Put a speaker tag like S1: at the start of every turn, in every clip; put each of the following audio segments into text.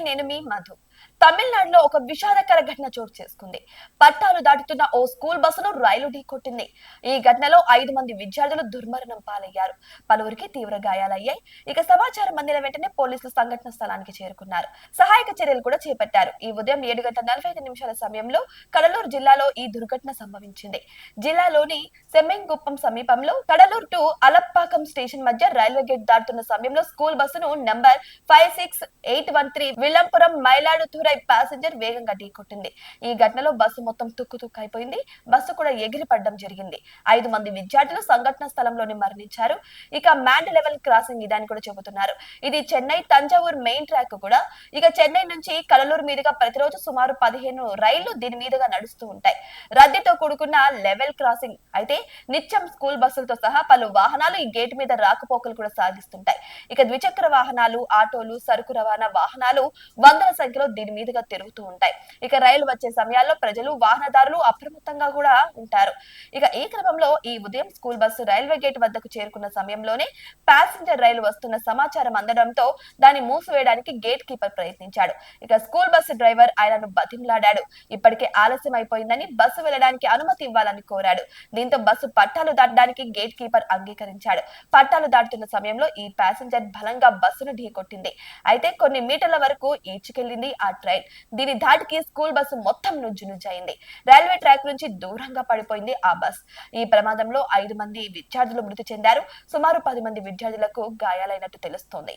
S1: నేను మీ మధు. తమిళనాడులో ఒక విషాదకర ఘటన చోటు చేసుకుంది. పట్టాలు దాటుతున్న ఓ స్కూల్ బస్సును రైలు ఢీకొట్టింది. ఈ ఘటనలో 5 మంది విద్యార్థులు దుర్మరణం పాలయ్యారు. పలువురికి తీవ్ర గాయాలయ్యాయి. ఇక సమాచారం అందిన వెంటనే పోలీసులు సంఘటన స్థలానికి చేరుకున్నారు. సహాయక చర్యలు కూడా చేపట్టారు. ఈ ఉదయం 7:45 సమయంలో కడలూరు జిల్లాలో ఈ దుర్ఘటన సంభవించింది. జిల్లాలోని సెమ్మెంగుప్పం సమీపంలో కడలూరు టు అలప్పాకం స్టేషన్ మధ్య రైల్వే గేట్ దాటుతున్న సమయంలో స్కూల్ బస్సును నంబర్ 56813 విల్లంపురం మైలాడుతురై ప్యాసింజర్ వేగంగా ఢీకొట్టింది. ఈ ఘటనలో బస్సు మొత్తం తుక్కుతుక్కైపోయింది. బస్సు కూడా ఎగిరి పడడం జరిగింది. 5 మంది విద్యార్థులు సంఘటన స్థలంలోనే మరణించారు. ఇక మ్యాండ్ లెవెల్ క్రాసింగ్ ఇదని కూడా చెబుతున్నారు. ఇది చెన్నై తంజావూరు మెయిన్ ట్రాక్ కూడా. ఇక చెన్నై నుంచి కడలూరు మీదుగా ప్రతిరోజు సుమారు 15 రైళ్లు దీని మీదుగా నడుస్తూ ఉంటాయి. రద్దీతో కూడుకున్న లెవెల్ క్రాసింగ్ అయితే నిత్యం స్కూల్ బస్సులతో సహా పలు వాహనాలు ఈ గేట్ మీద రాకపోకలు కూడా సాగిస్తుంటాయి. ఇక ద్విచక్ర వాహనాలు, ఆటోలు, సరుకు రవాణా వాహనాలు వందల సంఖ్యలో దీని మీదుగా తిరుగుతూ ఉంటాయి. ఇక రైలు వచ్చే సమయాల్లో ప్రజలు, వాహనదారులు అప్రమత్తంగా కూడా ఉంటారు. ఇక ఈ క్రమంలో ఈ ఉదయం స్కూల్ బస్సు రైల్వే గేట్ వద్దకు చేరుకున్న సమయంలోనే ప్యాసింజర్ రైలు వస్తున్న సమాచారం అందడంతో దాన్ని మూసివేయడానికి గేట్ కీపర్ ప్రయత్నించాడు. ఇక స్కూల్ బస్సు డ్రైవర్ ఆయనను బతిమలాడాడు. ఇప్పటికే ఆలస్యం అయిపోయిందని బస్సు వెళ్లడానికి అనుమతి ఇవ్వాలని కోరాడు. దీంతో బస్సు పట్టాలు దాటడానికి గేట్ కీపర్ అంగీకరించాడు. పట్టాలు దాటుతున్న సమయంలో ఈ ప్యాసింజర్ బలంగా బస్సును ఢీకొట్టింది. అయితే కొన్ని మీటర్ల వరకు ఈడ్చుకెళ్లింది ఆ ట్రైన్. దీని ధాటికి స్కూల్ బస్సు మొత్తం నుజ్జునుజ్జయింది. రైల్వే ట్రాక్ నుంచి దూరంగా పడిపోయింది ఆ బస్. ఈ ప్రమాదంలో 5 మంది విద్యార్థులు మృతి చెందారు. సుమారు 10 మంది విద్యార్థులకు గాయాలైనట్టు తెలుస్తోంది.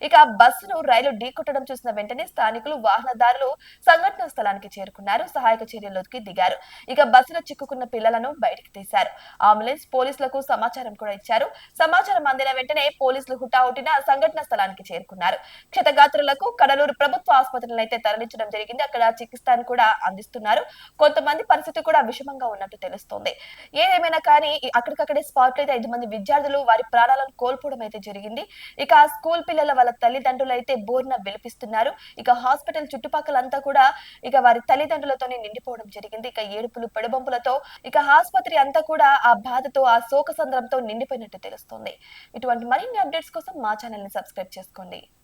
S1: ఇక బస్సును రైలు ఢీకొట్టడం చూసిన వెంటనే స్థానికులు, వాహనదారులు సంఘటన స్థలానికి చేరుకున్నారు. సహాయక చర్యల్లోకి దిగారు. ఇక బస్సులో చిక్కుకున్న పిల్లలను బయటికి తీశారు. అంబులెన్స్, పోలీసులకు సమాచారం కూడా ఇచ్చారు. సమాచారం అందిన వెంటనే పోలీసులు హుటాహుటిన సంఘటన స్థలానికి చేరుకున్నారు. క్షతగాత్రులకు కడలూరు ప్రభుత్వ ఆసుపత్రిలో అయితే తరలించడం జరిగింది. అక్కడ చికిత్సను కూడా అందిస్తున్నారు. కొంతమంది పరిస్థితి కూడా విషమంగా ఉన్నట్టు తెలుస్తోంది. ఏదేమైనా కానీ అక్కడికక్కడే స్పాట్ అయితే 5 మంది విద్యార్థులు వారి ప్రాణాలను కోల్పోవడం అయితే జరిగింది. ఇక ఆ స్కూల్ పిల్లల వాళ్ళ తల్లిదండ్రులు అయితే బోర్న విలపిస్తున్నారు. ఇక హాస్పిటల్ చుట్టుపక్కలంతా కూడా ఇక వారి తల్లిదండ్రులతోనే నిండిపోవడం జరిగింది. ఇక ఏడుపులు, పెడబొంపులతో ఇక ఆసుపత్రి అంతా కూడా ఆ బాధతో, ఆ శోక సంద్రంతో నిండిపోయినట్టు తెలుస్తోంది. ఇటువంటి మరిన్ని అప్డేట్స్ కోసం మా ఛానల్ ని సబ్స్క్రైబ్ చేసుకోండి.